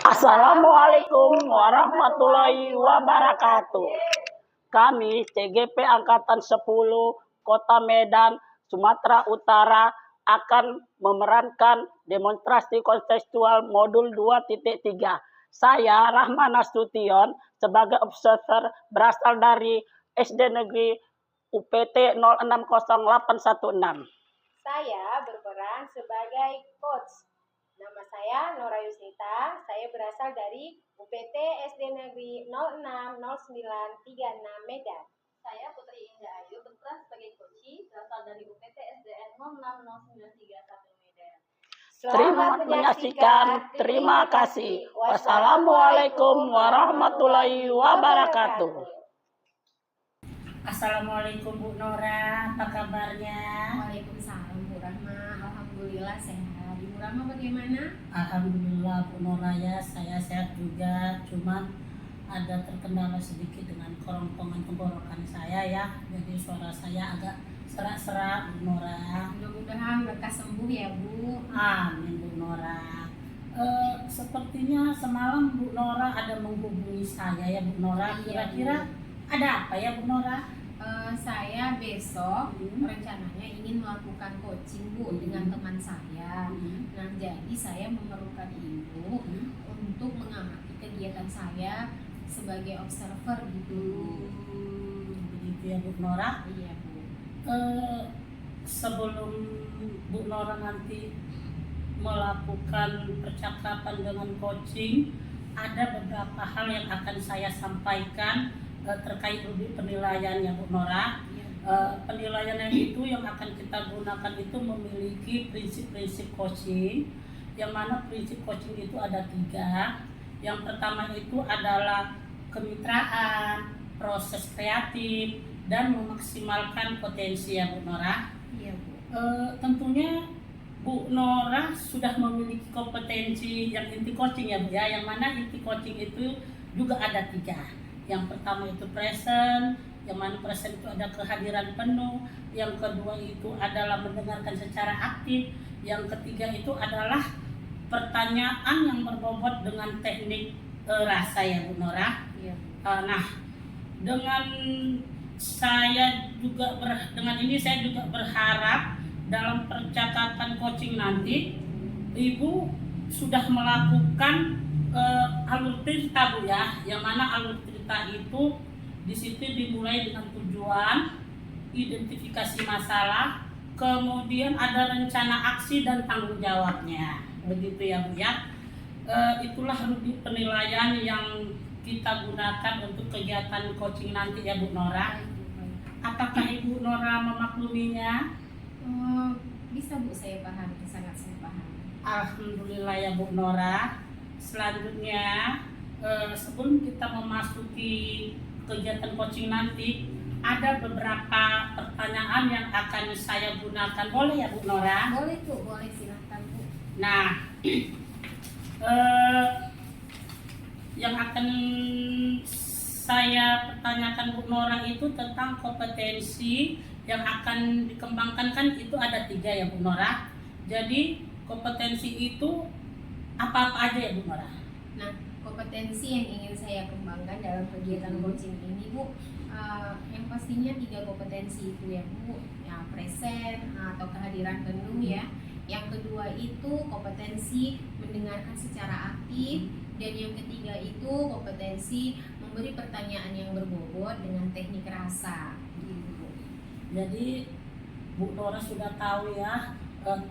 Assalamualaikum warahmatullahi wabarakatuh. Kami CGP Angkatan 10 Kota Medan, Sumatera Utara akan memerankan demonstrasi kontekstual modul 2.3. Saya Rahman Nasution sebagai observer berasal dari SD Negeri UPT 060816. Saya berperan sebagai coach. Nama saya Nora Yusnita, saya berasal dari UPT SD Negeri 060936 Medan. Saya Putri Indah Ayu, berperan sebagai coach, berasal dari UPT SDN 060931 Medan. Selamat menyaksikan, terima kasih. Wassalamualaikum warahmatullahi wabarakatuh. Assalamualaikum Bu Nora, apa kabarnya? Waalaikumsalam Bu Rahma, alhamdulillah sehat. Ibu Rahma bagaimana? Alhamdulillah Bu Nora ya, saya sehat juga. Cuma ada terkendala sedikit dengan kerongkongan tenggorokan saya ya. Jadi suara saya agak serak-serak Bu Nora. Mudah-mudahan lekas sembuh ya Bu. Amin Bu Nora. Sepertinya semalam Bu Nora ada menghubungi saya ya Bu Nora. Kira-kira ada apa ya Bu Nora? Saya besok rencananya ingin melakukan coaching Bu dengan teman saya. Nah, jadi saya memerlukan Ibu untuk mengamati kegiatan saya sebagai observer gitu. Begitu ya Bu Nora. Iya Bu. Sebelum Bu Nora nanti melakukan percakapan dengan coaching, ada beberapa hal yang akan saya sampaikan terkait penilaian ya Bu Nora. Penilaian yang itu yang akan kita gunakan itu memiliki prinsip-prinsip coaching, yang mana prinsip coaching itu ada 3. Yang pertama itu adalah kemitraan, proses kreatif, dan memaksimalkan potensi ya Bu Nora. Iya Bu. Tentunya Bu Nora sudah memiliki kompetensi yang inti coaching ya Bu ya, yang mana inti coaching itu juga ada 3. Yang pertama itu present, yang mana present itu ada kehadiran penuh. Yang kedua itu adalah mendengarkan secara aktif. Yang ketiga itu adalah pertanyaan yang berbobot dengan teknik rasa ya Bu Nora. Iya. Nah, dengan ini saya juga berharap dalam percakapan coaching nanti Ibu sudah melakukan alur cerita Bu ya, yang mana alur cerita itu di situ dimulai dengan tujuan, identifikasi masalah, kemudian ada rencana aksi dan tanggung jawabnya, begitu ya Bu ya. Itulah penilaian yang kita gunakan untuk kegiatan coaching nanti ya Bu Nora. Apakah Ibu Nora memakluminya? Bisa Bu, saya paham, sangat saya paham. Alhamdulillah ya Bu Nora. Selanjutnya, sebelum kita memasuki kegiatan coaching nanti, ada beberapa pertanyaan yang akan saya gunakan. Boleh ya Bu Nora? Boleh Bu, boleh, silahkan Bu. Nah, yang akan saya pertanyakan Bu Nora itu tentang kompetensi yang akan dikembangkan, kan itu ada 3 ya Bu Nora. Jadi kompetensi itu apa-apa aja ya Bu Nora? Nah, kompetensi yang ingin saya kembangkan dalam kegiatan coaching ini Bu, yang pastinya 3 kompetensi itu ya Bu, ya present atau kehadiran penuh ya. Yang kedua itu kompetensi mendengarkan secara aktif, dan yang ketiga itu kompetensi memberi pertanyaan yang berbobot dengan teknik rasa gitu Bu. Jadi Bu Nora sudah tahu ya,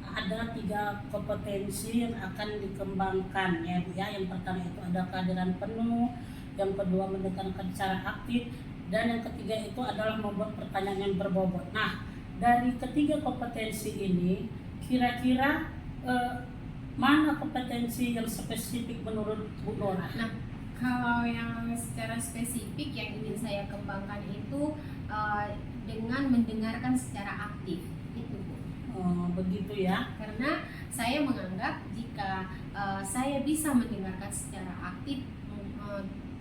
ada 3 kompetensi yang akan dikembangkan ya Bu ya. Yang pertama itu ada kehadiran penuh, yang kedua mendengarkan secara aktif, dan yang ketiga itu adalah membuat pertanyaan yang berbobot. Nah, dari ketiga kompetensi ini kira-kira mana kompetensi yang spesifik menurut Bu Nora? Nah, kalau yang secara spesifik yang ingin saya kembangkan itu dengan mendengarkan secara aktif itu Bu. Begitu ya. Karena saya menganggap jika saya bisa mendengarkan secara aktif,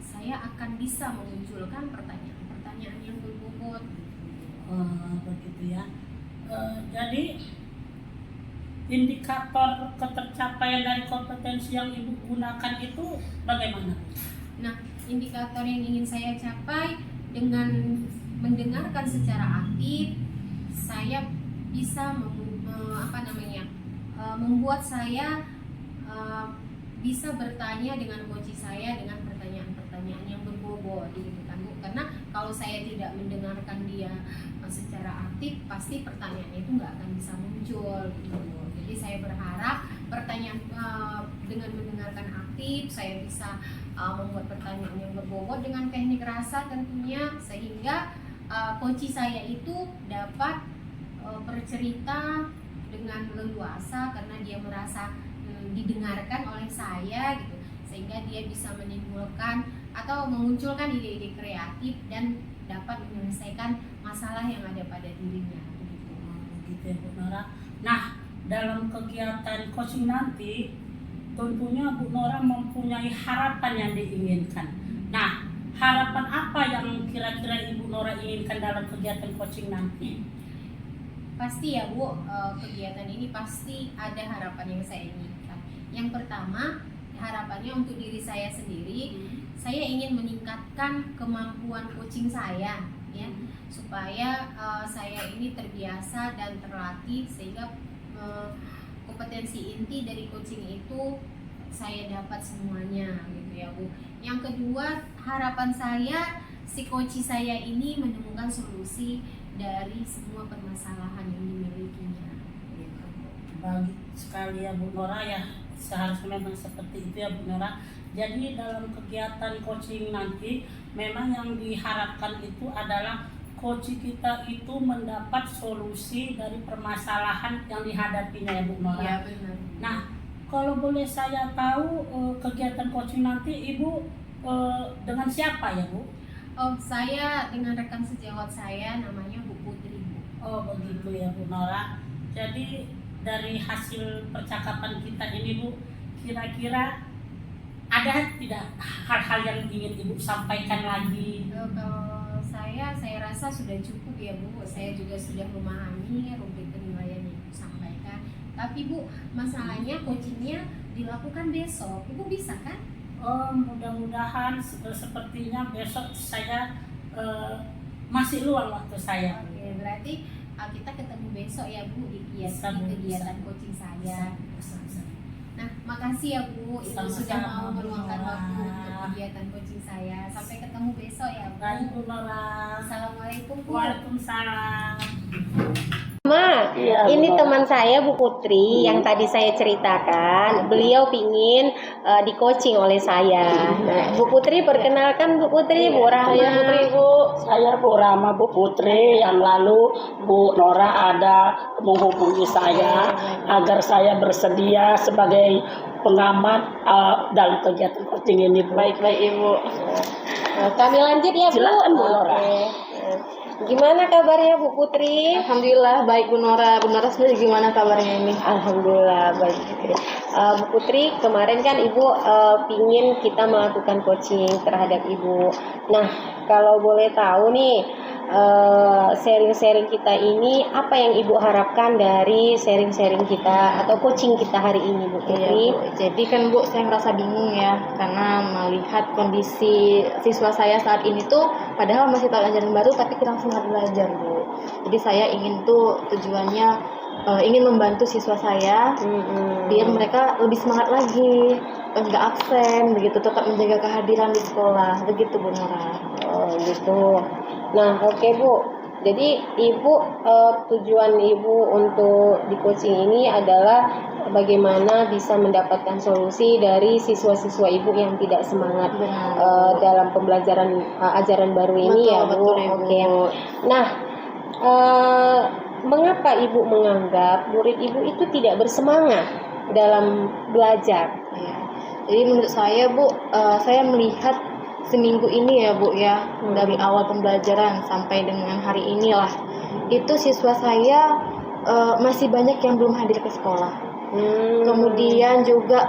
saya akan bisa memunculkan pertanyaan-pertanyaan yang berbobot. Begitu ya. indikator ketercapaian dari kompetensi yang Ibu gunakan itu bagaimana? Nah, indikator yang ingin saya capai dengan mendengarkan secara aktif, saya bisa membuat saya bisa bertanya dengan coach saya dengan pertanyaan-pertanyaan yang berbobot gitu kan Bu. Karena kalau saya tidak mendengarkan dia secara aktif, pasti pertanyaannya itu nggak akan bisa muncul gitu Bu. Jadi saya berharap pertanyaan dengan mendengarkan aktif, saya bisa membuat pertanyaan yang berbobot dengan teknik rasa tentunya, sehingga coach saya itu dapat bercerita dengan leluasa karena dia merasa didengarkan oleh saya gitu, sehingga dia bisa menimbulkan atau memunculkan ide-ide kreatif dan dapat menyelesaikan masalah yang ada pada dirinya begitu. Begitu ya Bu Nora. Nah, dalam kegiatan coaching nanti tentunya Bu Nora mempunyai harapan yang diinginkan. Nah, harapan apa yang kira-kira Ibu Nora inginkan dalam kegiatan coaching nanti? Pasti ya Bu, kegiatan ini pasti ada harapan yang saya inginkan. Yang pertama, harapannya untuk diri saya sendiri, saya ingin meningkatkan kemampuan coaching saya ya, supaya saya ini terbiasa dan terlatih sehingga kompetensi inti dari coaching itu saya dapat semuanya gitu ya Bu. Yang kedua, harapan saya si coach saya ini menemukan solusi dari semua permasalahan yang dimilikinya gitu. Baik sekali ya Bu Nora ya, seharusnya memang seperti itu ya Bu Nora. Jadi dalam kegiatan coaching nanti memang yang diharapkan itu adalah coach kita itu mendapat solusi dari permasalahan yang dihadapinya ya Bu Nora. Iya benar. Nah, kalau boleh saya tahu kegiatan coaching nanti Ibu dengan siapa ya Bu? Oh, saya dengan rekan sejawat saya namanya Bu Putri Bu. Oh begitu ya Bu Nora. Jadi dari hasil percakapan kita ini Bu, kira-kira ada tidak hal-hal yang ingin Ibu sampaikan lagi? Kalau saya rasa sudah cukup ya Bu. Saya juga sudah memahami rubrik penilaian yang Ibu sampaikan. Tapi Bu, masalahnya coachingnya dilakukan besok. Ibu bisa kan? Oh, mudah-mudahan sepertinya besok saya masih luang waktu saya. Oke, berarti kita ketemu besok ya Bu di kegiatan coaching saya. Bisa. Nah, makasih ya Bu, Ibu Sama-sama, sudah mau meluangkan Bu Nora. waktu untuk kegiatan coaching saya. Sampai ketemu besok ya Bu. Baik Bu Nora. Assalamualaikum Bu. Waalaikumsalam. Ma, Iya, ini Bu Nora. teman saya Bu Putri yang tadi saya ceritakan. Beliau pingin di coaching oleh saya. Nah, Bu Putri perkenalkan Bu Putri, Bu Rahma. Saya Putri Bu, saya Bu Rama Bu Putri. Yang lalu Bu Nora ada menghubungi saya agar saya bersedia sebagai pengamat dalam kegiatan coaching ini Bu. Baik Ibu. Kami lanjut ya Bu. Silakan, Bu Nora. Oke. Gimana kabarnya Bu Putri? Alhamdulillah baik Bu Nora. Bu Nora sendiri gimana kabarnya ini? Alhamdulillah baik. Bu Putri, kemarin kan Ibu pingin kita melakukan coaching terhadap Ibu. Nah, kalau boleh tahu nih, sharing-sharing kita ini, apa yang Ibu harapkan dari sharing-sharing kita atau coaching kita hari ini, Bu Putri? Iya, Bu. Jadi kan Bu, saya merasa bingung ya, karena melihat kondisi siswa saya saat ini tuh, padahal masih tahun ajaran baru, tapi kurang semangat belajar Bu. Jadi saya ingin tuh tujuannya ingin membantu siswa saya biar mereka lebih semangat lagi, nggak absen, begitu, tetap menjaga kehadiran di sekolah, begitu Bu Nora. Oh gitu. Nah oke Bu, jadi Ibu tujuan Ibu untuk di coaching ini adalah bagaimana bisa mendapatkan solusi dari siswa-siswa Ibu yang tidak semangat Benar. dalam pembelajaran ajaran baru ini. Betul, ya Bu. betul, Ibu. Oke. Nah, mengapa Ibu menganggap murid Ibu itu tidak bersemangat dalam belajar? Ya. Jadi menurut saya Bu, saya melihat seminggu ini ya Bu ya, dari awal pembelajaran sampai dengan hari inilah, itu siswa saya masih banyak yang belum hadir ke sekolah. Kemudian juga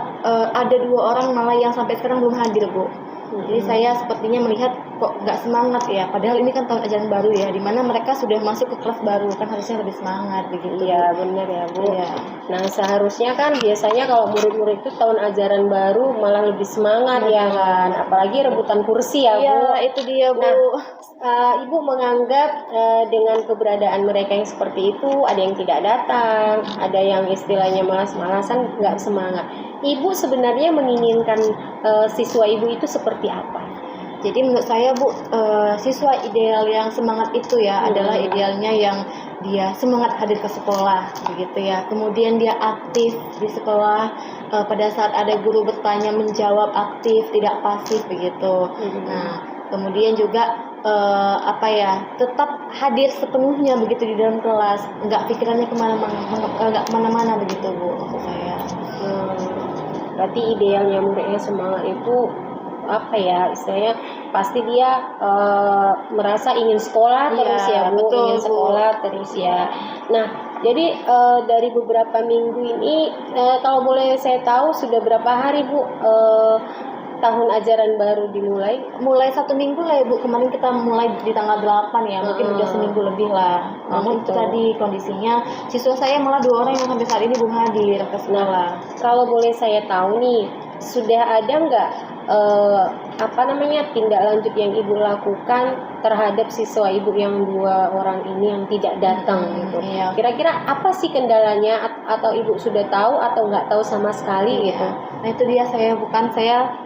ada 2 orang malah yang sampai sekarang belum hadir Bu. Jadi saya sepertinya melihat kok nggak semangat ya, padahal ini kan tahun ajaran baru ya, dimana mereka sudah masuk ke kelas baru, kan harusnya lebih semangat begitu. Iya benar ya Bu. Iya. Nah seharusnya kan biasanya kalau murid-murid itu tahun ajaran baru malah lebih semangat ya kan, apalagi rebutan kursi ya Bu. Iya, itu dia Bu. Ibu menganggap dengan keberadaan mereka yang seperti itu, ada yang tidak datang, ada yang istilahnya malas-malasan, nggak semangat. Ibu sebenarnya menginginkan siswa ibu itu seperti apa? Jadi menurut saya Bu, siswa ideal yang semangat itu ya adalah idealnya yang dia semangat hadir ke sekolah begitu ya. Kemudian dia aktif di sekolah, pada saat ada guru bertanya menjawab aktif, tidak pasif begitu. Nah, kemudian juga tetap hadir sepenuhnya begitu di dalam kelas, nggak pikirannya kemana-mana begitu Bu maksud saya. Berarti idealnya muridnya semangat itu apa ya istilahnya, pasti dia merasa ingin sekolah terus Iya, ya Bu, betul, ingin Bu. sekolah terus ya. Nah jadi dari beberapa minggu ini kalau boleh saya tahu sudah berapa hari Bu tahun ajaran baru dimulai? Mulai 1 minggu lah ya Bu, kemarin kita mulai di tanggal 8 ya, mungkin udah seminggu lebih lah. Namun itu gitu. tadi kondisinya, siswa saya malah 2 orang yang sampai saat ini belum hadir ke sekolah. Kalau boleh saya tahu nih, sudah ada nggak tindak lanjut yang ibu lakukan terhadap siswa ibu yang 2 orang ini yang tidak datang gitu? Iya. Kira-kira apa sih kendalanya, atau ibu sudah tahu atau nggak tahu sama sekali gitu? Nah itu dia, saya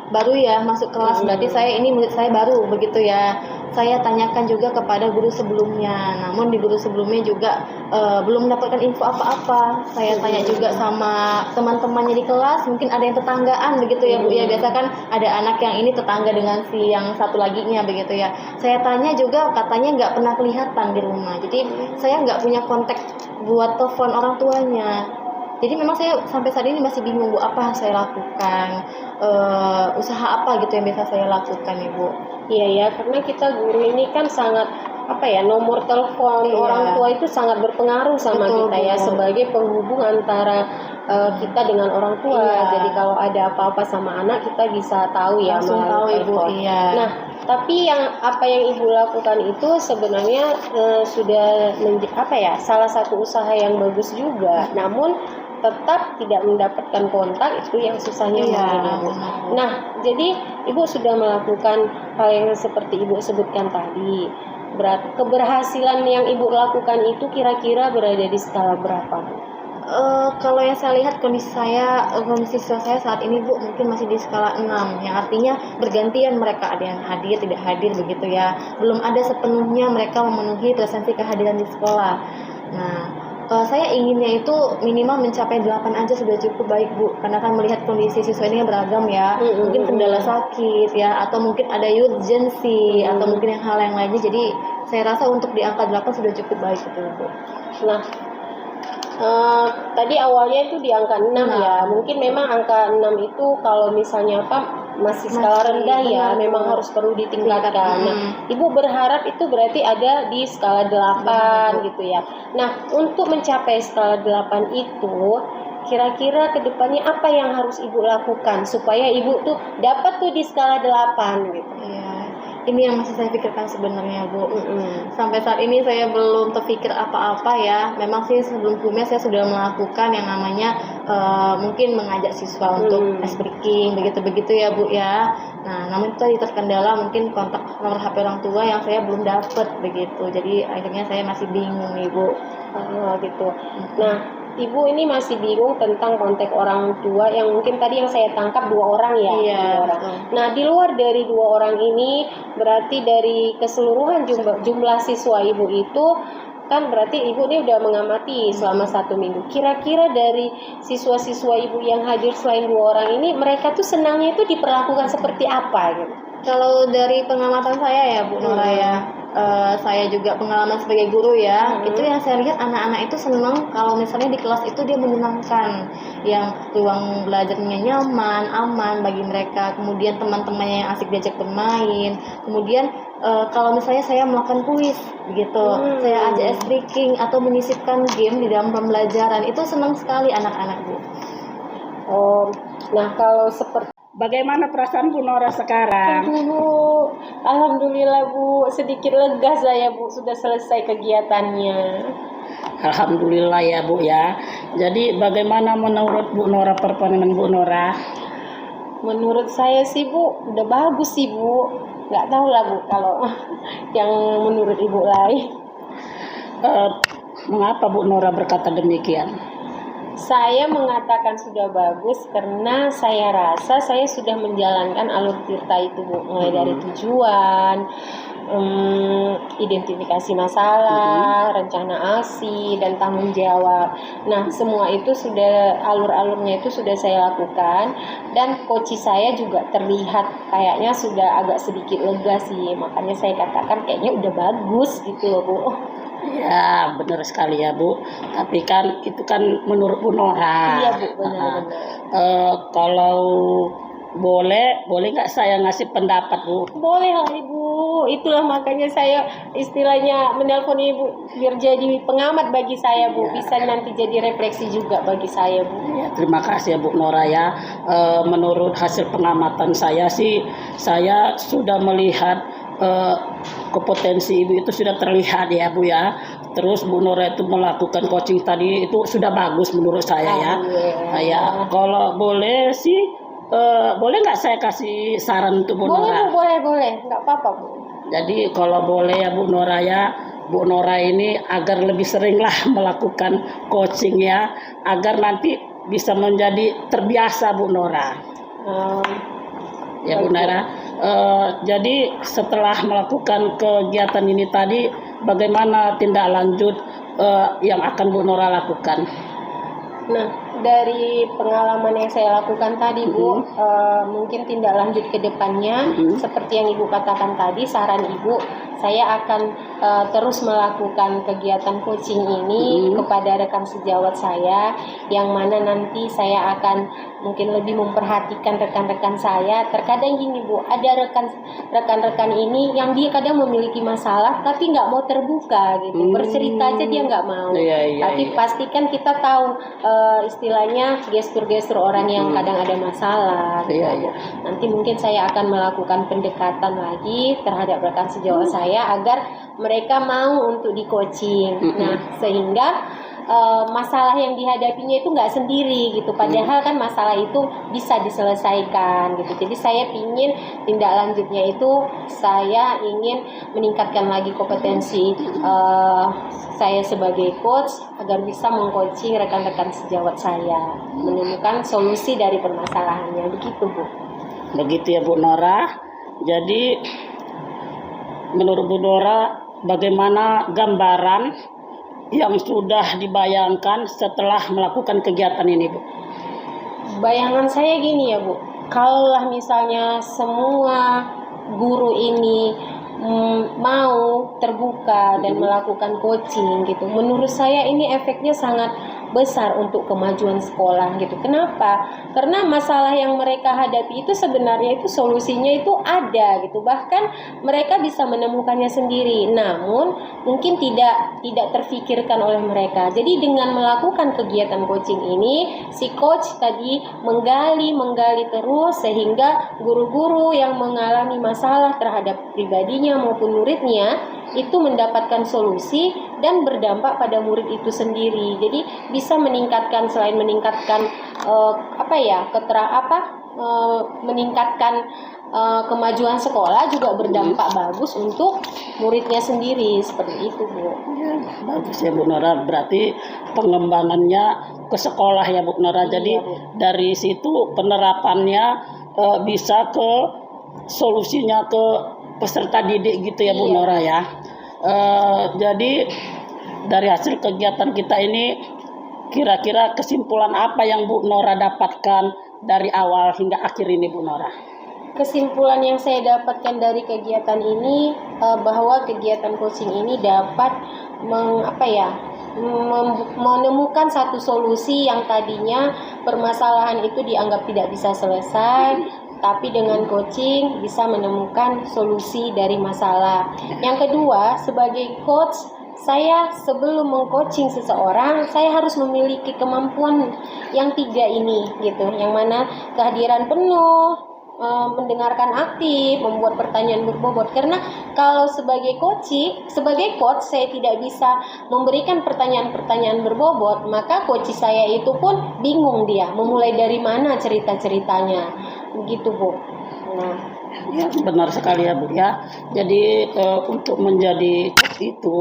baru ya masuk kelas, berarti ini murid saya baru begitu ya. Saya tanyakan juga kepada guru sebelumnya, namun di guru sebelumnya juga belum mendapatkan info apa-apa. Saya tanya juga sama teman-temannya di kelas, mungkin ada yang tetanggaan begitu ya Bu ya. Biasa kan ada anak yang ini tetangga dengan si yang satu laginya begitu ya. Saya tanya juga, katanya nggak pernah kelihatan di rumah. Jadi saya nggak punya kontak buat telepon orang tuanya. Jadi memang saya sampai saat ini masih bingung Bu, apa yang saya lakukan, usaha apa gitu yang bisa saya lakukan Ibu. Iya ya, karena kita guru ini kan sangat nomor telepon orang tua itu sangat berpengaruh sama Betul, kita ya, Bu. sebagai penghubung antara kita dengan orang tua. Iya. Jadi kalau ada apa-apa sama anak kita bisa tahu ya Langsung melalui tahu, Ibu. telepon. Iya. Nah, tapi apa yang ibu lakukan itu sebenarnya sudah salah satu usaha yang bagus juga. Namun tetap tidak mendapatkan kontak, itu yang susahnya mungkin Ibu. Nah, jadi Ibu sudah melakukan hal yang seperti Ibu sebutkan tadi. Keberhasilan yang Ibu lakukan itu kira-kira berada di skala berapa? Kalau yang saya lihat kondisi siswa saya saat ini Bu mungkin masih di skala 6, yang artinya bergantian mereka, ada yang hadir tidak hadir begitu ya. Belum ada sepenuhnya mereka memenuhi presensi kehadiran di sekolah. Nah, saya inginnya itu minimal mencapai 8 aja sudah cukup baik Bu, karena kan melihat kondisi siswa ini beragam ya, mungkin kendala sakit ya, atau mungkin ada urgensi atau mungkin hal yang lainnya. Jadi saya rasa untuk di angka 8 sudah cukup baik itu Bu. Nah, tadi awalnya itu di angka 6 ya. Mungkin memang angka 6 itu kalau misalnya masih skala rendah ya, memang harus perlu ditingkatkan. Nah, Ibu berharap itu berarti ada di skala 8 gitu ya. Nah, untuk mencapai skala 8 itu kira-kira kedepannya apa yang harus Ibu lakukan supaya Ibu tuh dapat tuh di skala 8 gitu? Iya. Ini yang masih saya pikirkan sebenarnya Bu. Sampai saat ini saya belum terpikir apa-apa ya. Memang sih sebelumnya saya sudah melakukan yang namanya mungkin mengajak siswa untuk ice breaking begitu-begitu ya Bu ya. Nah, namun itu terkendala mungkin kontak nomor HP orang tua yang saya belum dapat begitu. Jadi akhirnya saya masih bingung nih Bu. Gitu. Nah, Ibu ini masih bingung tentang kontak orang tua yang mungkin tadi yang saya tangkap 2 orang ya. Iya. 2 orang. Nah, di luar dari 2 orang ini, berarti dari keseluruhan jumlah siswa Ibu itu kan berarti Ibu ini udah mengamati selama 1 minggu. Kira-kira dari siswa-siswa Ibu yang hadir selain 2 orang ini, mereka tuh senangnya itu diperlakukan seperti apa gitu? Kalau dari pengamatan saya ya Bu Nora ya, saya juga pengalaman sebagai guru ya, itu yang saya lihat anak-anak itu senang kalau misalnya di kelas itu dia menyenangkan, yang ruang belajarnya nyaman, aman bagi mereka, kemudian teman-temannya yang asik diajak bermain, kemudian kalau misalnya saya melakukan kuis begitu, saya ajak ice breaking atau menyisipkan game di dalam pembelajaran, itu senang sekali anak-anak Bu. Nah kalau seperti bagaimana perasaan Bu Nora sekarang? Aduh, Bu. Alhamdulillah Bu, sedikit lega saya Bu, sudah selesai kegiatannya. Alhamdulillah ya Bu ya. Jadi bagaimana menurut Bu Nora performa Bu Nora? Menurut saya sih Bu, udah bagus sih Bu. Nggak tahu lah Bu kalau yang menurut Ibu lain. Mengapa Bu Nora berkata demikian? Saya mengatakan sudah bagus karena saya rasa saya sudah menjalankan alur tirta itu Bu, mulai dari tujuan, identifikasi masalah, rencana aksi, dan tanggung jawab. Nah, semua itu sudah alur-alurnya itu sudah saya lakukan, dan coach saya juga terlihat kayaknya sudah agak sedikit lega sih, makanya saya katakan kayaknya udah bagus gitu loh Bu. Ya, benar sekali ya Bu. Tapi kan itu kan menurut Bu Nora. Iya Bu, benar-benar. Kalau boleh nggak saya ngasih pendapat Bu? Boleh lah Ibu, itulah makanya saya istilahnya menelpon Ibu biar jadi pengamat bagi saya Bu, bisa nanti jadi refleksi juga bagi saya Bu. Ya, terima kasih ya Bu Nora ya. Menurut hasil pengamatan saya sih, saya sudah melihat kompetensi Ibu itu sudah terlihat ya Bu ya. Terus Bu Nora itu melakukan coaching tadi itu sudah bagus menurut saya ya. Ya, kalau boleh sih, boleh nggak saya kasih saran untuk Bu Nora? Boleh, nggak apa-apa Bu. Jadi kalau boleh ya Bu Nora ya, Bu Nora ini agar lebih seringlah melakukan coaching ya, agar nanti bisa menjadi terbiasa Bu Nora. Ya Bu Nora. Jadi setelah melakukan kegiatan ini tadi, bagaimana tindak lanjut yang akan Bu Nora lakukan? Nah, dari pengalaman yang saya lakukan tadi Bu, mungkin tindak lanjut ke depannya, seperti yang Ibu katakan tadi, saran Ibu, saya akan terus melakukan kegiatan coaching ini kepada rekan sejawat saya, yang mana nanti saya akan mungkin lebih memperhatikan rekan-rekan saya. Terkadang gini Bu, ada rekan-rekan ini yang dia kadang memiliki masalah tapi nggak mau terbuka gitu, bercerita aja dia nggak mau. Tapi pastikan kita tahu istilahnya gestur-gestur orang yang kadang ada masalah gitu. Nanti mungkin saya akan melakukan pendekatan lagi terhadap rekan sejawat saya agar mereka mau untuk di coaching. Nah, sehingga masalah yang dihadapinya itu nggak sendiri gitu, padahal kan masalah itu bisa diselesaikan gitu. Jadi saya ingin tindak lanjutnya itu saya ingin meningkatkan lagi kompetensi saya sebagai coach agar bisa mengcoaching rekan-rekan sejawat saya menemukan solusi dari permasalahannya, begitu Bu. Begitu ya Bu Nora. Jadi menurut Bu Nora, bagaimana gambaran yang sudah dibayangkan setelah melakukan kegiatan ini Bu? Bayangan saya gini ya Bu, kalaulah misalnya semua guru ini mau terbuka dan melakukan coaching gitu, menurut saya ini efeknya sangat besar untuk kemajuan sekolah gitu. Kenapa? Karena masalah yang mereka hadapi itu sebenarnya itu solusinya itu ada gitu, bahkan mereka bisa menemukannya sendiri, namun mungkin tidak terfikirkan oleh mereka. Jadi dengan melakukan kegiatan coaching ini, si coach tadi menggali terus sehingga guru-guru yang mengalami masalah terhadap pribadinya maupun muridnya itu mendapatkan solusi dan berdampak pada murid itu sendiri. Jadi bisa meningkatkan, selain meningkatkan meningkatkan kemajuan sekolah, juga berdampak bagus untuk muridnya sendiri, seperti itu Bu. Ya, bagus ya Bu Nora, berarti pengembangannya ke sekolah ya Bu Nora. Jadi Bu. dari situ penerapannya bisa ke solusinya ke peserta didik gitu ya Bu Nora ya. Jadi dari hasil kegiatan kita ini, kira-kira kesimpulan apa yang Bu Nora dapatkan dari awal hingga akhir ini Bu Nora? Kesimpulan yang saya dapatkan dari kegiatan ini bahwa kegiatan coaching ini dapat menemukan satu solusi yang tadinya permasalahan itu dianggap tidak bisa selesai, tapi dengan coaching bisa menemukan solusi dari masalah. Yang kedua, sebagai coach, saya sebelum mengcoaching seseorang, saya harus memiliki kemampuan yang tiga ini gitu, yang mana kehadiran penuh, mendengarkan aktif, membuat pertanyaan berbobot. Karena kalau sebagai coach saya tidak bisa memberikan pertanyaan-pertanyaan berbobot, maka coach saya itu pun bingung dia memulai dari mana cerita-ceritanya. Begitu, Bu. Nah, Ya, benar sekali ya Bu ya. Jadi untuk menjadi coach itu,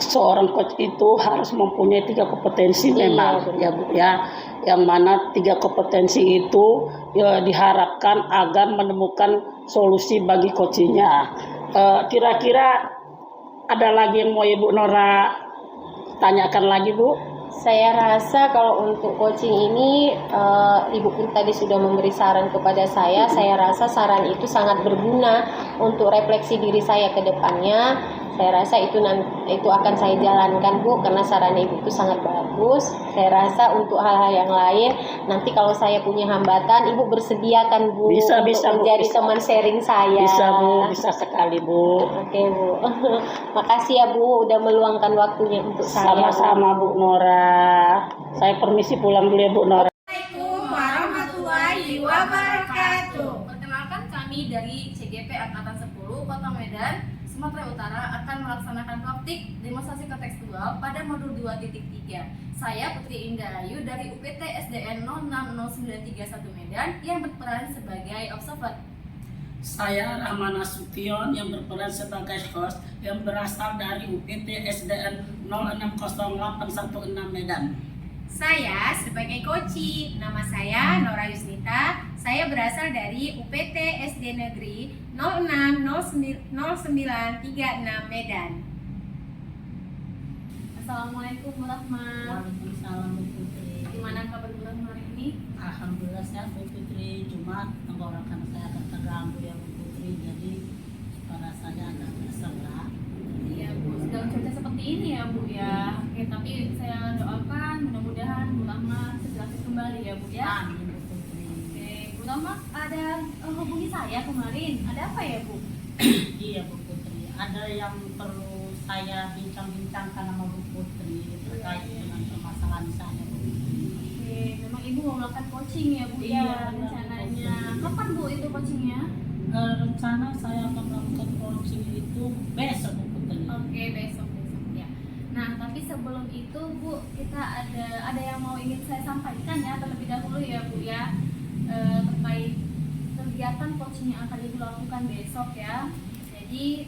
seorang coach itu harus mempunyai 3 kompetensi Iya, memang benar. ya Bu ya. Yang mana 3 kompetensi itu ya, diharapkan agar menemukan solusi bagi coachingnya. Kira-kira ada lagi yang mau Ibu Nora tanyakan lagi Bu? saya rasa kalau untuk coaching ini, Ibu pun tadi sudah memberi saran kepada saya. Saya rasa saran itu sangat berguna untuk refleksi diri saya ke depannya. Saya rasa itu akan saya jalankan, Bu, karena saran Ibu itu sangat bagus. Saya rasa untuk hal-hal yang lain, nanti kalau saya punya hambatan, Ibu bersediakan, Bu, Bisa, untuk Bu, menjadi bisa. teman sharing saya. Bisa Bu, bisa sekali Bu. Oke, Bu. Makasih ya, Bu, udah meluangkan waktunya untuk saya. Sama-sama Bu Nora. Saya permisi pulang dulu ya Bu Nora. Assalamualaikum warahmatullahi wabarakatuh. Perkenalkan kami dari CGP Angkatan 10 Kota Medan, Sumatera Utara akan melaksanakan praktik demonstrasi kontekstual pada modul 2.3. Saya Putri Indah Ayu dari UPT SDN 060931 Medan yang berperan sebagai observer. Saya Rahman Nasution yang berperan sebagai host yang berasal dari UPT SDN 060816 Medan. Saya sebagai koci, nama saya Nora Yusnita. Saya berasal dari UPT SD Negeri 060936 Medan. Assalamualaikum Bu Rahma. Waalaikumsalam Bu Putri. Gimana kabar Bu Rahma hari ini? Alhamdulillah sehat Bu Putri. Cuma tenggorokan saya agak terganggu ya Bu Putri. Jadi suara saya agak terserak. Iya Bu, sedang cuaca seperti ini ya Bu ya. Oke, tapi saya doakan mudah-mudahan Bu Rahma segera kembali ya Bu ya. Amin Bu Putri. Oke, Bu Rahma ada hubungi saya kemarin. Ada apa ya Bu? Iya Bu Putri. Ada yang perlu saya bincang-bincangkan sama Bu Putri terkait dengan permasalahan saya Bu Putri. Oke, memang Ibu mau melakukan coaching ya Bu Iya, ya rencananya. Kapan Bu itu coachingnya? Rencana saya akan melakukan coaching itu besok Bu Putri. Oke, besok ya. Nah, tapi sebelum itu Bu, kita ada yang mau ingin saya sampaikan ya terlebih dahulu ya Bu ya, terkait kegiatan coaching yang akan Ibu lakukan besok ya. Jadi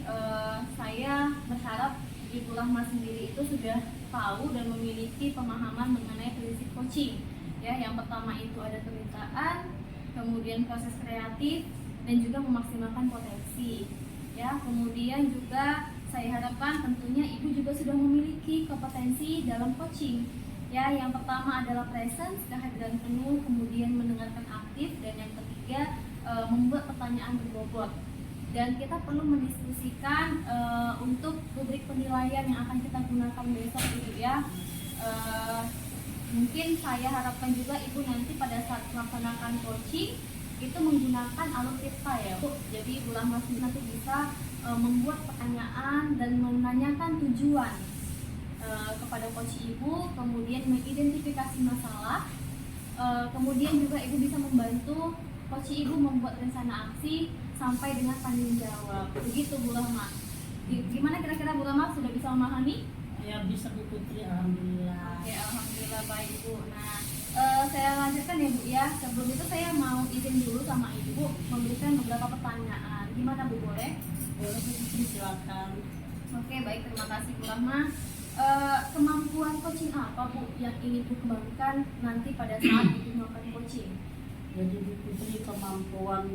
saya berharap Ibu Rahma sendiri itu sudah tahu dan memiliki pemahaman mengenai prinsip coaching. Ya, yang pertama itu ada kemitraan, kemudian proses kreatif, dan juga memaksimalkan potensi. Ya, kemudian juga saya harapkan tentunya Ibu juga sudah memiliki kompetensi dalam coaching. Ya, yang pertama adalah presence, kehadiran penuh, kemudian mendengarkan aktif, dan yang ketiga membuat pertanyaan berbobot. Dan kita perlu mendiskusikan untuk rubrik penilaian yang akan kita gunakan besok Ibu ya. Mungkin saya harapkan juga Ibu nanti pada saat melaksanakan coaching itu menggunakan alur kita ya Bu. Jadi Bu Rahma nanti bisa membuat pertanyaan dan menanyakan tujuan kepada coach Ibu, kemudian mengidentifikasi masalah, kemudian juga Ibu bisa membantu coach Ibu membuat rencana aksi sampai dengan tanggung jawab. Begitu Bu Rahma. Gimana kira-kira Bu Rahma sudah bisa memahami? Ya bisa Bu Putri, alhamdulillah. Oke, alhamdulillah baik Bu. Nah, saya lanjutkan ya Bu ya. Sebelum itu saya mau izin dulu sama Ibu memberikan beberapa pertanyaan. Gimana Bu, boleh? Boleh Bu Putri, silakan. Oke, baik, terima kasih Bu Rahma. Kemampuan coaching apa Bu yang ingin Ibu kembangkan nanti pada saat Ibu melakukan coaching? Jadi Bu Putri, kemampuan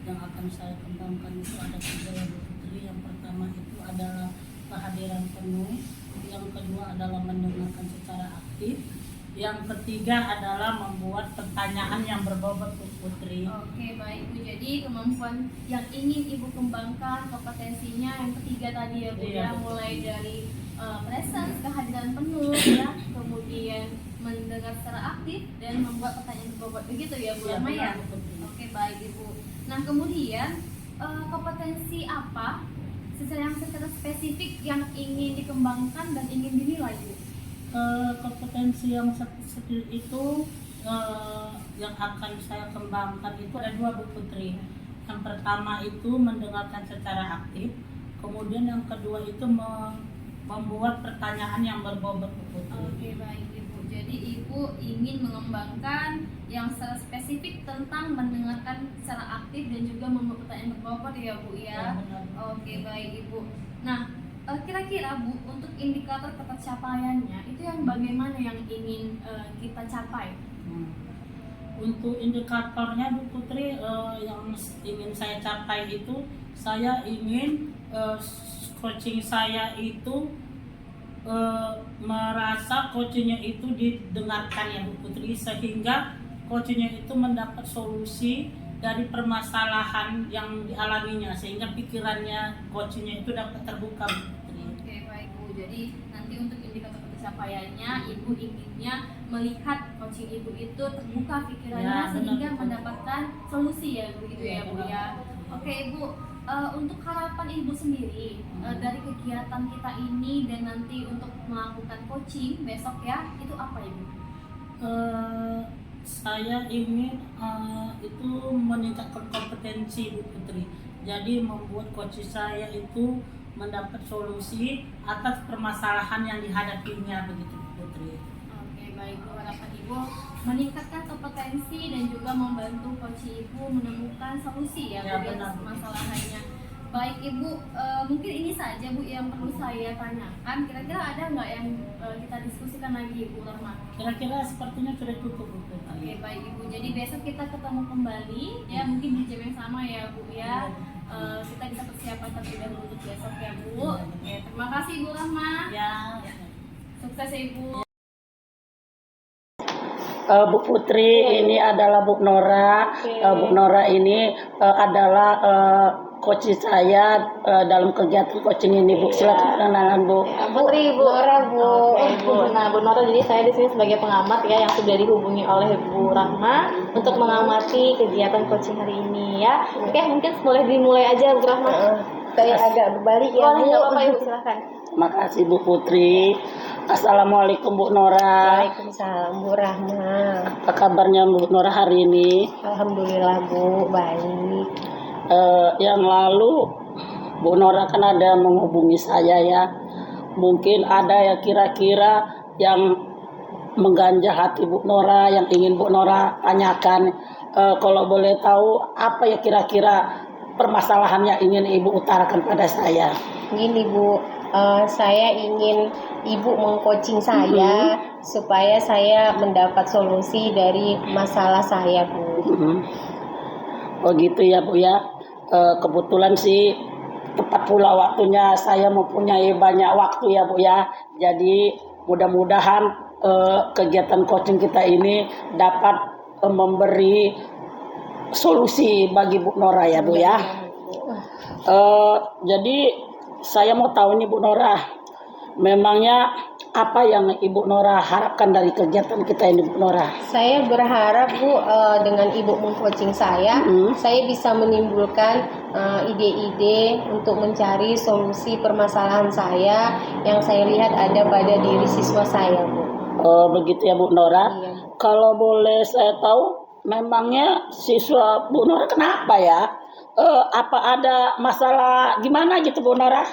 yang akan saya kembangkan itu ada 3 ya Bu Putri. Yang pertama itu adalah kehadiran penuh, yang kedua adalah mendengarkan secara aktif, yang ketiga adalah membuat pertanyaan yang berbobot Bu Putri. Oke, baik Bu. Jadi kemampuan yang ingin Ibu kembangkan kompetensinya yang ketiga tadi ya Bu Iya, ya, betul. mulai dari presence, kehadiran penuh ya, kemudian mendengar secara aktif dan membuat pertanyaan berbobot. Begitu ya Bu Rahma ya? benar, Bu Putri. Oke, baik Ibu. Nah, kemudian kompetensi apa secara spesifik yang ingin dikembangkan dan ingin dinilai Bu? Kompetensi yang seperti itu yang akan saya kembangkan itu ada dua, Bu Putri. Yang pertama itu mendengarkan secara aktif, kemudian yang kedua itu membuat pertanyaan yang berbobot, Bu Putri. Oke, baik Ibu. Jadi Ibu ingin mengembangkan yang secara spesifik tentang mendengarkan secara aktif dan juga membuat pertanyaan berbobot ya Bu ya. Ya, benar. Oke, baik Ibu. Nah, kira-kira Bu, untuk indikator pencapaiannya itu yang bagaimana yang ingin kita capai? Untuk indikatornya, Bu Putri, yang ingin saya capai itu, saya ingin coaching saya itu merasa coachingnya itu didengarkan ya Bu Putri, sehingga coachingnya itu mendapat solusi dari permasalahan yang dialaminya, sehingga pikirannya coachingnya itu dapat terbuka, Bu Putri. Oke, baik Bu. Jadi nanti untuk indikator pencapaiannya, Ibu inginnya melihat coaching Ibu itu terbuka pikirannya Ya, sehingga benar. mendapatkan solusi ya begitu ya Bu benar. ya. Oke Ibu, untuk harapan Ibu sendiri dari kegiatan kita ini dan nanti untuk melakukan coaching besok ya, itu apa Ibu? Saya ingin itu meningkatkan kompetensi, Bu Putri. Jadi membuat coach saya itu mendapat solusi atas permasalahan yang dihadapinya, begitu Bu Putri. Oke, baik Bu. Harapan Ibu meningkatkan kompetensi dan juga membantu coach Ibu menemukan solusi ya, Ya, Bu, benar. atas permasalahannya. Baik Ibu, mungkin ini saja Bu yang perlu saya tanyakan. Kira-kira ada nggak yang kita diskusikan lagi Bu Rahma? Kira-kira sepertinya sudah cukup, Bu Putri. Oke, baik Ibu. Jadi besok kita ketemu kembali ya, mungkin di jam yang sama ya Bu ya. Kita bisa persiapan terlebih dahulu untuk besok ya Bu. Oke, terima kasih Bu Rahma. Ya. Sukses ya Ibu. Bu Putri, ini adalah Bu Nora. Bu Nora ini adalah coach saya dalam kegiatan coaching ini, Bu. Silakan perkenalan, Bu. Putri, Bu. Nora, Bu. Oke, Bu. Nah, Bu Nora, jadi saya di sini sebagai pengamat ya yang sudah dihubungi oleh Bu Rahma untuk mengamati kegiatan coaching hari ini ya. Oke, mungkin boleh dimulai aja Bu Rahma. Saya agak berbalik ya, Boleh, Bu. nggak apa-apa Ibu, silahkan. Makasih Bu Putri. Assalamualaikum Bu Nora. Waalaikumsalam Bu Rahma. Apa kabarnya Bu Nora hari ini? Alhamdulillah Bu, baik. Yang lalu Bu Nora kan ada menghubungi saya ya. Mungkin ada ya kira-kira yang mengganjal hati Bu Nora, yang ingin Bu Nora tanyakan. Kalau boleh tahu apa ya kira-kira permasalahan yang ingin Ibu utarakan pada saya? Gini Bu, saya ingin Ibu mengcoaching saya supaya saya mendapat solusi dari masalah saya Bu. Oh gitu ya Bu ya. Kebetulan sih tepat pula waktunya, saya mempunyai banyak waktu ya Bu ya. Jadi mudah-mudahan kegiatan coaching kita ini dapat memberi solusi bagi Bu Nora ya Bu ya. Jadi saya mau tahu nih Bu Nora, memangnya apa yang Ibu Nora harapkan dari kegiatan kita ini Bu Nora? Saya berharap Bu, dengan Ibu mengcoaching saya bisa menimbulkan ide-ide untuk mencari solusi permasalahan saya yang saya lihat ada pada diri siswa saya Bu. Oh begitu ya Bu Nora. Iya. Kalau boleh saya tahu, memangnya siswa Bu Nora kenapa ya? Apa ada masalah gimana gitu Bu Nora?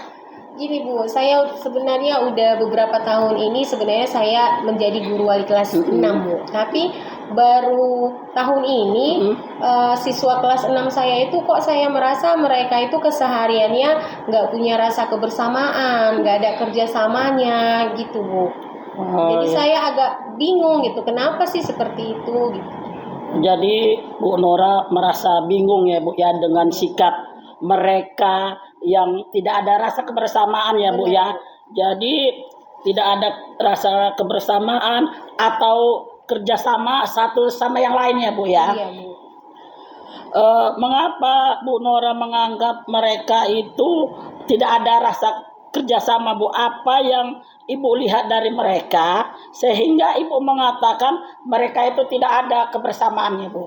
Gini Bu, saya sebenarnya udah beberapa tahun ini sebenarnya saya menjadi guru wali kelas 6 Bu. Tapi baru tahun ini siswa kelas 6 saya itu kok saya merasa mereka itu kesehariannya nggak punya rasa kebersamaan, nggak ada kerjasamanya gitu Bu. Jadi saya agak bingung gitu, kenapa sih seperti itu gitu. Jadi Bu Nora merasa bingung ya Bu ya dengan sikap mereka yang tidak ada rasa kebersamaan ya Bu ya. Jadi tidak ada rasa kebersamaan atau kerjasama satu sama yang lain ya Bu ya. Iya Bu. Mengapa Bu Nora menganggap mereka itu tidak ada rasa kerjasama Bu? Apa yang Ibu lihat dari mereka sehingga Ibu mengatakan mereka itu tidak ada kebersamaannya Bu?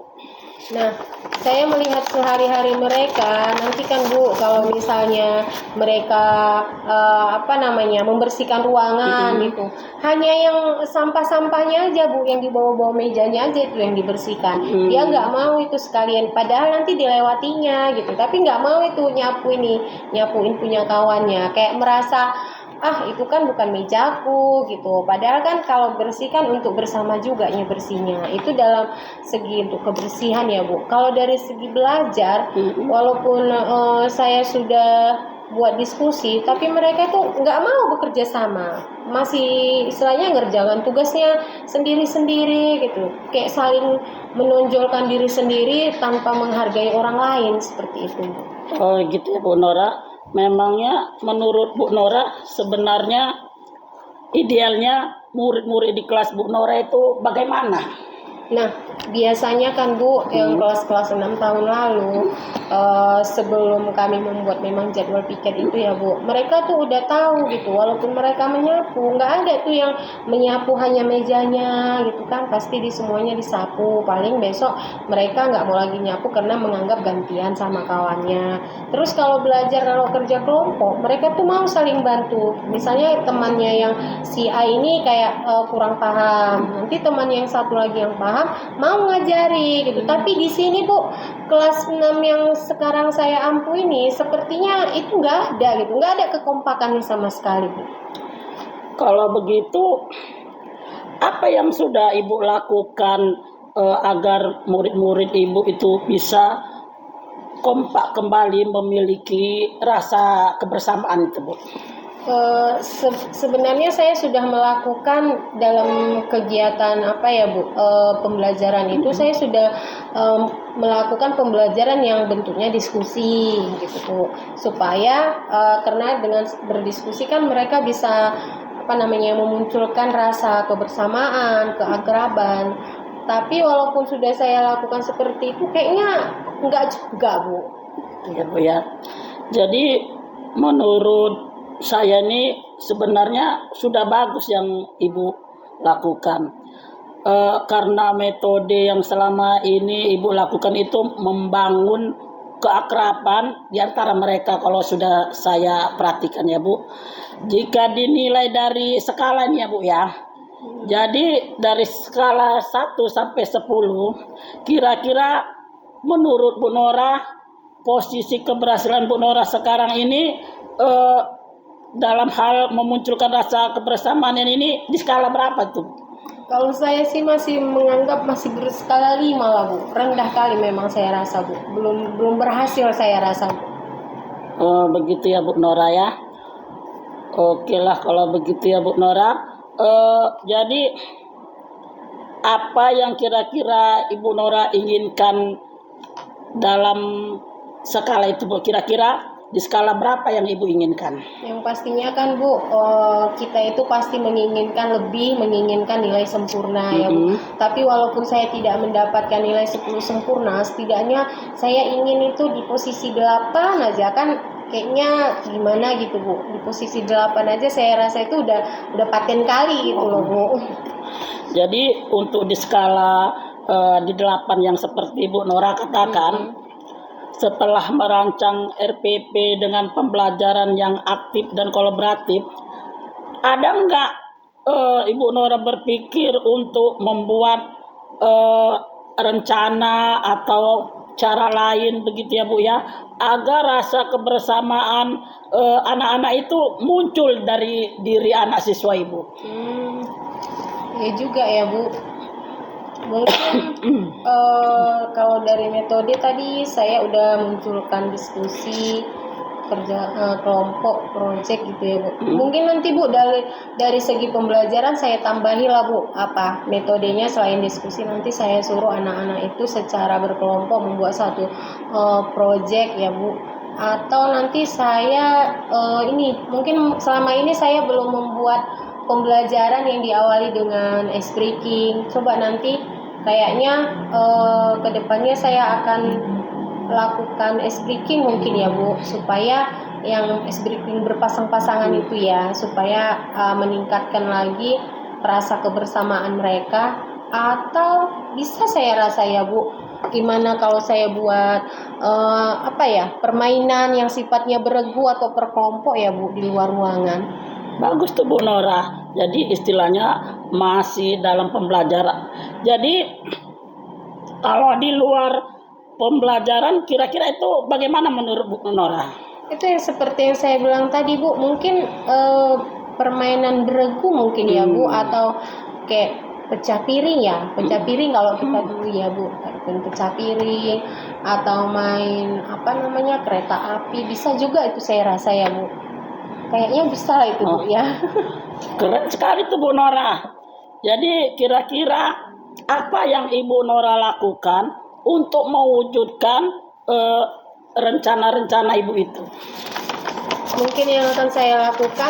Nah, saya melihat sehari-hari mereka, nanti kan Bu, kalau misalnya mereka membersihkan ruangan gitu, hanya yang sampah-sampahnya aja Bu, yang di bawah-bawah mejanya aja itu yang dibersihkan. Dia nggak mau itu sekalian, padahal nanti dilewatinya gitu, tapi nggak mau itu nyapuin punya kawannya, kayak merasa itu kan bukan mejaku gitu. Padahal kan kalau bersih kan untuk bersama juga bersihnya. Itu dalam segi untuk kebersihan ya Bu. Kalau dari segi belajar, walaupun saya sudah buat diskusi, tapi mereka tuh nggak mau bekerja sama. Masih istilahnya ngerjakan tugasnya sendiri-sendiri gitu. Kayak saling menonjolkan diri sendiri tanpa menghargai orang lain seperti itu. Oh gitu ya Bu Nora. Memangnya menurut Bu Nora sebenarnya idealnya murid-murid di kelas Bu Nora itu bagaimana? Nah, biasanya kan Bu, yang kelas-kelas 6 tahun lalu, sebelum kami membuat memang jadwal piket itu ya Bu, mereka tuh udah tahu gitu, walaupun mereka menyapu, nggak ada tuh yang menyapu hanya mejanya gitu kan, pasti di semuanya disapu, paling besok mereka nggak mau lagi nyapu karena menganggap gantian sama kawannya. Terus kalau belajar, kalau kerja kelompok, mereka tuh mau saling bantu, misalnya temannya yang si A ini kayak kurang paham, nanti temannya yang satu lagi yang paham mau ngajari gitu. Tapi di sini Bu, kelas 6 yang sekarang saya ampu ini sepertinya itu nggak ada gitu, nggak ada kekompakannya sama sekali Bu. Kalau begitu, apa yang sudah Ibu lakukan agar murid-murid Ibu itu bisa kompak kembali memiliki rasa kebersamaan itu Bu? Sebenarnya saya sudah melakukan dalam kegiatan pembelajaran itu, saya sudah melakukan pembelajaran yang bentuknya diskusi gitu Bu, supaya karena dengan berdiskusi kan mereka bisa memunculkan rasa kebersamaan, keakraban. Tapi walaupun sudah saya lakukan seperti itu, kayaknya enggak juga Bu. Ya Bu ya. Jadi menurut saya ini sebenarnya sudah bagus yang Ibu lakukan. Karena metode yang selama ini Ibu lakukan itu membangun keakraban di antara mereka, kalau sudah saya perhatikan ya Bu. Jika dinilai dari skalanya Bu ya, jadi dari skala 1 sampai 10, kira-kira menurut Bu Nora, posisi keberhasilan Bu Nora sekarang ini dalam hal memunculkan rasa kebersamaan ini di skala berapa tuh? Kalau saya sih masih menganggap masih berskala 5 lah Bu. Rendah kali memang saya rasa Bu. Belum berhasil saya rasa Bu. Oh begitu ya Bu Nora ya. Oke lah kalau begitu ya Bu Nora. Jadi apa yang kira-kira Ibu Nora inginkan dalam skala itu Bu? Kira-kira di skala berapa yang Ibu inginkan? Yang pastinya kan Bu, kita itu pasti menginginkan nilai sempurna ya Bu. Tapi walaupun saya tidak mendapatkan nilai 10 sempurna, setidaknya saya ingin itu di posisi 8 aja kan. Kayaknya gimana gitu Bu, di posisi 8 aja saya rasa itu udah paten kali gitu loh Bu. Jadi untuk di skala di 8 yang seperti Ibu Nora katakan, setelah merancang RPP dengan pembelajaran yang aktif dan kolaboratif, ada nggak Ibu Nora berpikir untuk membuat rencana atau cara lain begitu ya Bu ya, agar rasa kebersamaan anak-anak itu muncul dari diri anak siswa Ibu? Ya juga ya Bu. Mungkin kalau dari metode tadi saya udah munculkan diskusi kerja kelompok project gitu ya Bu. Mungkin nanti Bu dari segi pembelajaran saya tambahi lah Bu metodenya. Selain diskusi, nanti saya suruh anak-anak itu secara berkelompok membuat satu project ya Bu. Atau nanti saya mungkin selama ini saya belum membuat pembelajaran yang diawali dengan ice breaking. Coba nanti kayaknya kedepannya saya akan lakukan ice breaking mungkin ya Bu, supaya yang ice breaking berpasang-pasangan itu ya, supaya meningkatkan lagi rasa kebersamaan mereka atau bisa saya rasa ya Bu, gimana kalau saya buat permainan yang sifatnya beregu atau per kelompok ya Bu di luar ruangan. Bagus tuh Bu Nora. Jadi istilahnya masih dalam pembelajaran. Jadi kalau di luar pembelajaran kira-kira itu bagaimana menurut Bu Nora? Itu yang seperti yang saya bilang tadi Bu, mungkin permainan beregu mungkin ya Bu, atau kayak pecah piring ya, pecah piring kalau kita dulu ya Bu, pecah piring atau main kereta api, bisa juga itu saya rasa ya Bu. Kayaknya bisa lah itu Bu ya. Keren sekali tuh Bu Nora. Jadi kira-kira apa yang Ibu Nora lakukan untuk mewujudkan rencana-rencana Ibu itu? Mungkin yang akan saya lakukan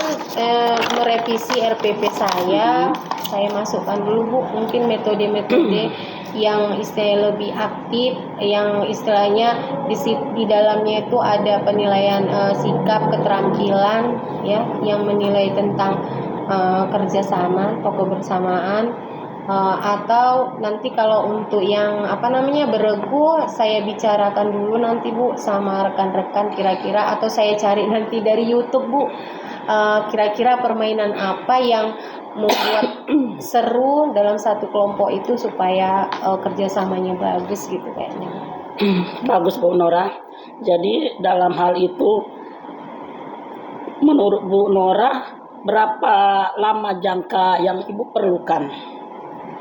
merevisi RPP saya masukkan dulu Bu, mungkin metode-metode yang istilahnya lebih aktif, yang istilahnya di dalamnya itu ada penilaian sikap, keterampilan ya, yang menilai tentang kerjasama atau kebersamaan, atau nanti kalau untuk yang beregu saya bicarakan dulu nanti Bu sama rekan-rekan kira-kira, atau saya cari nanti dari YouTube Bu, kira-kira permainan apa yang membuat seru dalam satu kelompok itu supaya kerjasamanya bagus gitu kayaknya. Bagus Bu Nora. Jadi dalam hal itu menurut Bu Nora berapa lama jangka yang Ibu perlukan?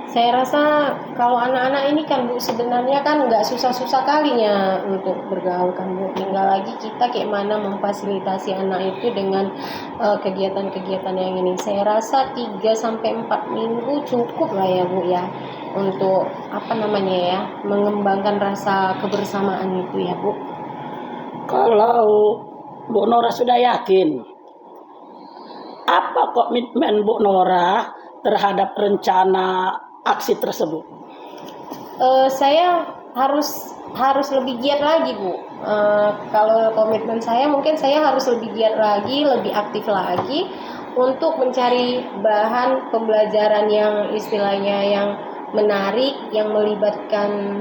Saya rasa kalau anak-anak ini kan Bu sebenarnya kan nggak susah-susah kalinya untuk bergaul kan Bu. Tinggal lagi kita kayak mana memfasilitasi anak itu dengan kegiatan-kegiatan yang ini. Saya rasa 3-4 minggu cukup lah ya Bu ya, untuk mengembangkan rasa kebersamaan itu ya Bu. Kalau Bu Nora sudah yakin, apa komitmen Bu Nora terhadap rencana aksi tersebut? Saya harus lebih giat lagi Bu. Kalau komitmen saya mungkin saya harus lebih giat lagi, lebih aktif lagi untuk mencari bahan pembelajaran yang istilahnya yang menarik, yang melibatkan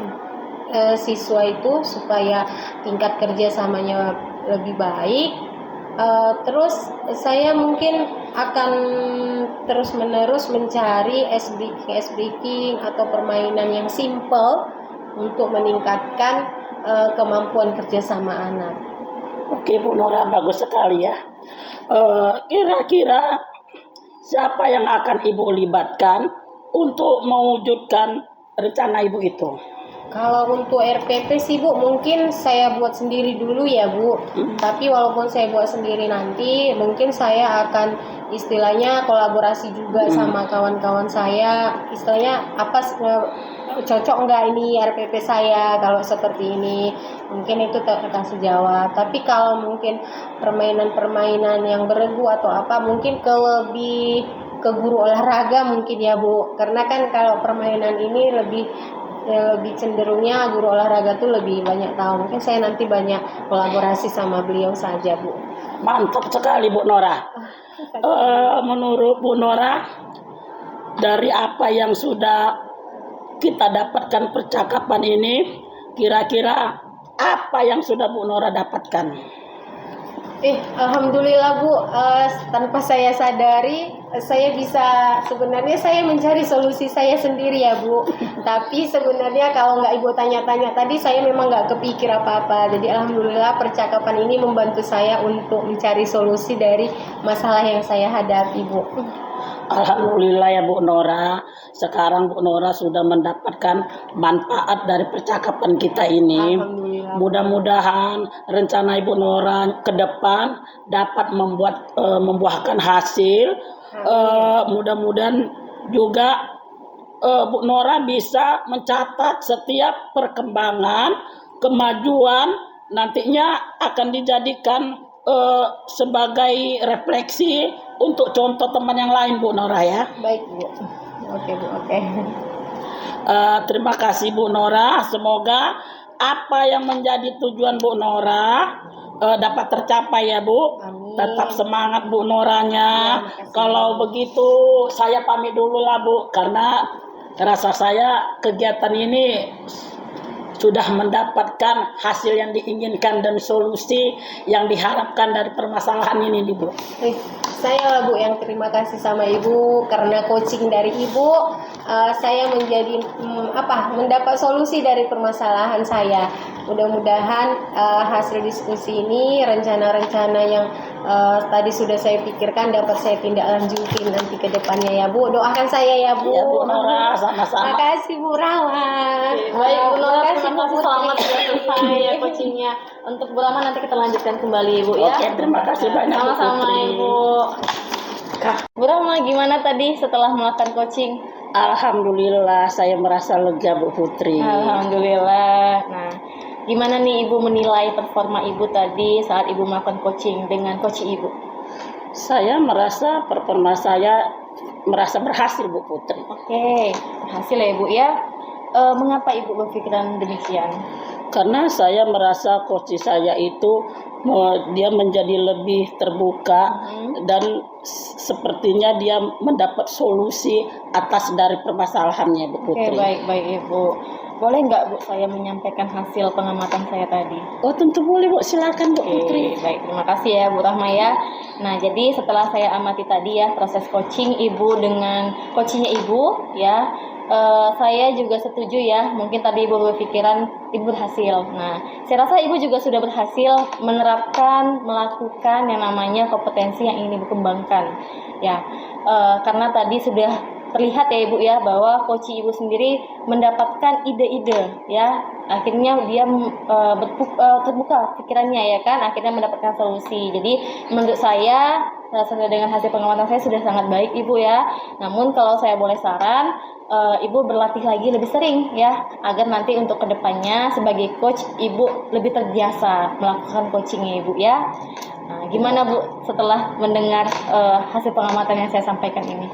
siswa itu supaya tingkat kerjasamanya lebih baik. Terus saya mungkin akan terus-menerus mencari ice breaking atau permainan yang simple untuk meningkatkan kemampuan kerjasama anak. Oke Bu Nora, bagus sekali ya. Kira-kira siapa yang akan Ibu libatkan untuk mewujudkan rencana Ibu itu? Kalau untuk RPP sih Bu, mungkin saya buat sendiri dulu ya Bu. Tapi walaupun saya buat sendiri nanti, mungkin saya akan istilahnya kolaborasi juga sama kawan-kawan saya. Istilahnya cocok nggak ini RPP saya kalau seperti ini. Mungkin itu terkasih jawab. Tapi kalau mungkin permainan-permainan yang beregu atau apa, mungkin lebih ke guru olahraga mungkin ya Bu. Karena kan kalau permainan ini lebih cenderungnya guru olahraga tuh lebih banyak tahu. Mungkin saya nanti banyak kolaborasi sama beliau saja Bu. Mantap sekali Bu Nora. Menurut Bu Nora, dari apa yang sudah kita dapatkan percakapan ini, kira-kira apa yang sudah Bu Nora dapatkan? Alhamdulillah Bu, tanpa saya sadari, sebenarnya saya mencari solusi saya sendiri ya Bu. Tapi sebenarnya kalau nggak Ibu tanya-tanya tadi, saya memang nggak kepikir apa-apa. Jadi alhamdulillah percakapan ini membantu saya untuk mencari solusi dari masalah yang saya hadapi Bu. Alhamdulillah ya Bu Nora. Sekarang Bu Nora sudah mendapatkan manfaat dari percakapan kita ini. Mudah-mudahan rencana Ibu Nora ke depan dapat membuahkan hasil. Mudah-mudahan juga Bu Nora bisa mencatat setiap perkembangan, kemajuan, nantinya akan dijadikan sebagai refleksi untuk contoh teman yang lain Bu Nora ya. Baik Bu. Oke Bu, oke. Terima kasih Bu Nora. Semoga apa yang menjadi tujuan Bu Nora dapat tercapai ya Bu. Amin. Tetap semangat Bu Noranya. Ya, kalau begitu saya pamit dulu lah Bu, karena Rasa saya kegiatan ini sudah mendapatkan hasil yang diinginkan dan solusi yang diharapkan dari permasalahan ini, Bu. Saya Bu yang terima kasih sama Ibu, karena coaching dari Ibu saya menjadi mendapat solusi dari permasalahan saya. Mudah-mudahan hasil diskusi ini, rencana-rencana yang tadi sudah saya pikirkan dapat saya tindak lanjutin nanti ke depannya ya Bu. Doakan saya ya Bu. Ya Bu Nora, sama-sama. Makasih Bu Rahma. Baik, Bu Nora, Makasih terima kasih, Bu selamat Putri. sudah selesai ya coachingnya. Untuk Bu Rama nanti kita lanjutkan kembali Ibu ya. Oke, terima kasih banyak, Bu Sama-sama Putri. Ibu. Bu Rama, gimana tadi setelah melakukan coaching? Alhamdulillah saya merasa lega, Bu Putri. Alhamdulillah. Nah, gimana nih Ibu menilai performa Ibu tadi saat Ibu melakukan coaching dengan coach Ibu? Saya merasa performa saya berhasil, Bu Putri. Oke, berhasil ya Ibu ya. Mengapa Ibu berpikiran demikian? Karena saya merasa coach saya itu dia menjadi lebih terbuka dan sepertinya dia mendapat solusi atas dari permasalahannya, Bu Oke, Putri. baik Ibu. Boleh nggak Bu saya menyampaikan hasil pengamatan saya tadi? Oh, tentu boleh, Bu. Silakan, Bu Putri. Oke, baik, terima kasih ya Bu Rahma ya. Nah, jadi setelah saya amati tadi ya proses coaching Ibu dengan coachingnya Ibu ya, saya juga setuju ya. Mungkin tadi Ibu berpikiran Ibu berhasil. Nah, saya rasa Ibu juga sudah berhasil melakukan yang namanya kompetensi yang ingin Ibu kembangkan ya. Karena tadi sudah terlihat ya Ibu ya bahwa coach Ibu sendiri mendapatkan ide-ide ya, akhirnya dia terbuka pikirannya ya kan, akhirnya mendapatkan solusi. Jadi menurut saya sesuai dengan hasil pengamatan saya sudah sangat baik Ibu ya. Namun kalau saya boleh saran, Ibu berlatih lagi lebih sering ya, agar nanti untuk kedepannya sebagai coach Ibu lebih terbiasa melakukan coachingnya Ibu ya. Nah, gimana Bu setelah mendengar hasil pengamatan yang saya sampaikan ini?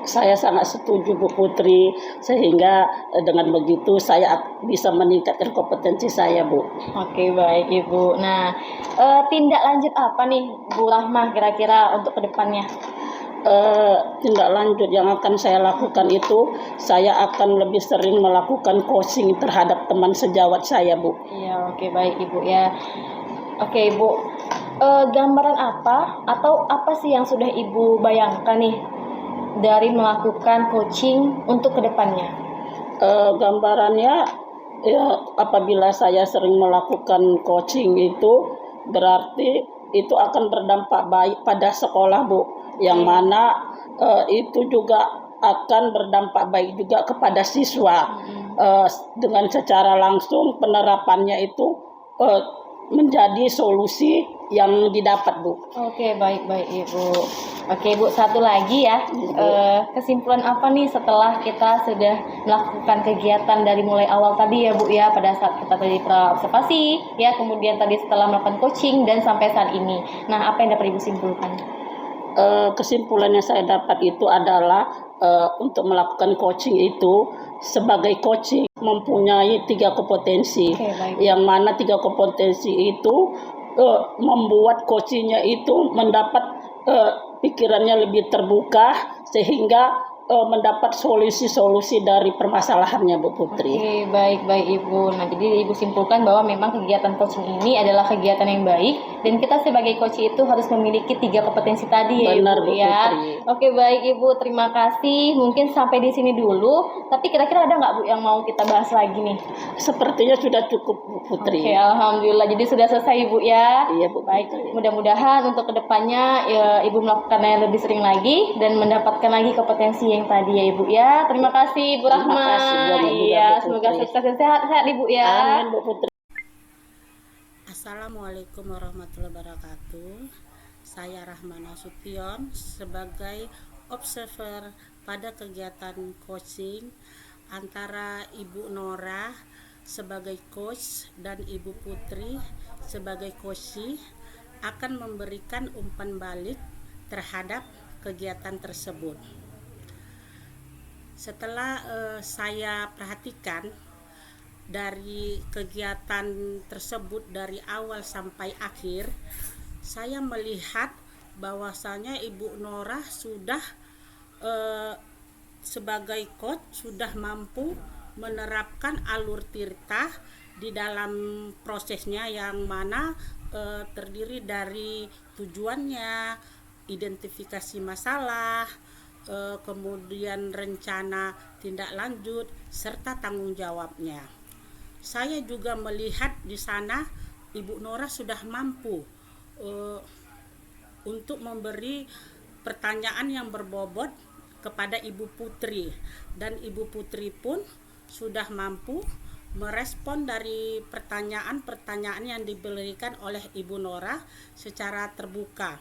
Saya sangat setuju, Bu Putri, sehingga dengan begitu saya bisa meningkatkan kompetensi saya, Bu. Oke, baik Ibu. Nah, tindak lanjut apa nih Bu Rahma kira-kira untuk kedepannya? Tindak lanjut yang akan saya lakukan itu, saya akan lebih sering melakukan coaching terhadap teman sejawat saya, Bu. Iya, oke baik Ibu ya. Oke Ibu, gambaran apa atau apa sih yang sudah Ibu bayangkan nih dari melakukan coaching untuk kedepannya? Gambarannya ya, apabila saya sering melakukan coaching itu berarti itu akan berdampak baik pada sekolah, Bu, yang mana itu juga akan berdampak baik juga kepada siswa. Dengan secara langsung penerapannya itu menjadi solusi yang didapat, Bu. Oke, baik Ibu. Oke Bu, satu lagi ya, kesimpulan apa nih setelah kita sudah melakukan kegiatan dari mulai awal tadi ya Bu ya, pada saat kita tadi observasi ya, kemudian tadi setelah melakukan coaching dan sampai saat ini. Nah, apa yang dapat Ibu simpulkan? Kesimpulan yang saya dapat itu adalah untuk melakukan coaching itu, sebagai coaching mempunyai 3 kompetensi. Oke, baik. Yang mana 3 kompetensi itu membuat coachingnya itu mendapat pikirannya lebih terbuka, sehingga mendapat solusi-solusi dari permasalahannya, Bu Putri. Oke, baik Ibu. Nah, jadi Ibu simpulkan bahwa memang kegiatan coaching ini adalah kegiatan yang baik dan kita sebagai coach itu harus memiliki 3 kompetensi tadi ya Benar, Ibu Bu ya. Putri. Oke, baik Ibu, terima kasih. Mungkin sampai di sini dulu. Tapi kira-kira ada nggak Bu yang mau kita bahas lagi nih? Sepertinya sudah cukup, Bu Putri. Oke, alhamdulillah. Jadi sudah selesai Ibu ya. Iya, Bu Baik, Putri. mudah-mudahan untuk kedepannya ya, Ibu melakukannya lebih sering lagi dan mendapatkan lagi kompetensi yang tadi ya Ibu ya. Terima kasih Bu Terima Rahma. kasih banyak juga, Iya, Bu semoga Putri. sukses dan sehat Ibu ya. Amin, Bu Putri. Assalamualaikum warahmatullahi wabarakatuh. Saya Rahmana Sution sebagai observer pada kegiatan coaching antara Ibu Nora sebagai coach dan Ibu Putri sebagai coachee akan memberikan umpan balik terhadap kegiatan tersebut. Setelah saya perhatikan dari kegiatan tersebut dari awal sampai akhir, saya melihat bahwasanya Ibu Nora sudah sebagai coach sudah mampu menerapkan alur tirta di dalam prosesnya, yang mana terdiri dari tujuannya, identifikasi masalah, kemudian rencana tindak lanjut, serta tanggung jawabnya. Saya juga melihat di sana Ibu Nora sudah mampu untuk memberi pertanyaan yang berbobot kepada Ibu Putri, dan Ibu Putri pun sudah mampu merespon dari pertanyaan-pertanyaan yang diberikan oleh Ibu Nora secara terbuka,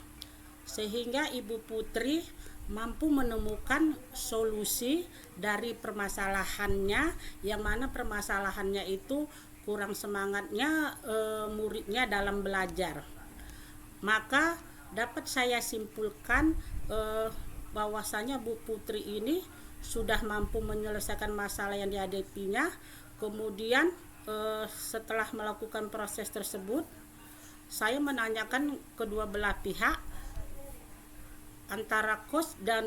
sehingga Ibu Putri mampu menemukan solusi dari permasalahannya, yang mana permasalahannya itu kurang semangatnya muridnya dalam belajar. Maka dapat saya simpulkan bahwasanya Bu Putri ini sudah mampu menyelesaikan masalah yang dihadapinya. Kemudian setelah melakukan proses tersebut, saya menanyakan kedua belah pihak, antara coach dan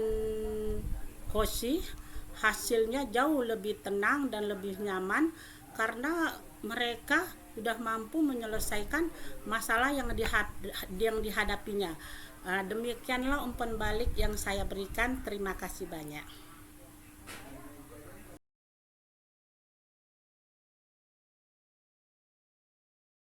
coachee, hasilnya jauh lebih tenang dan lebih nyaman karena mereka sudah mampu menyelesaikan masalah yang dihadapinya. Demikianlah umpan balik yang saya berikan. Terima kasih banyak.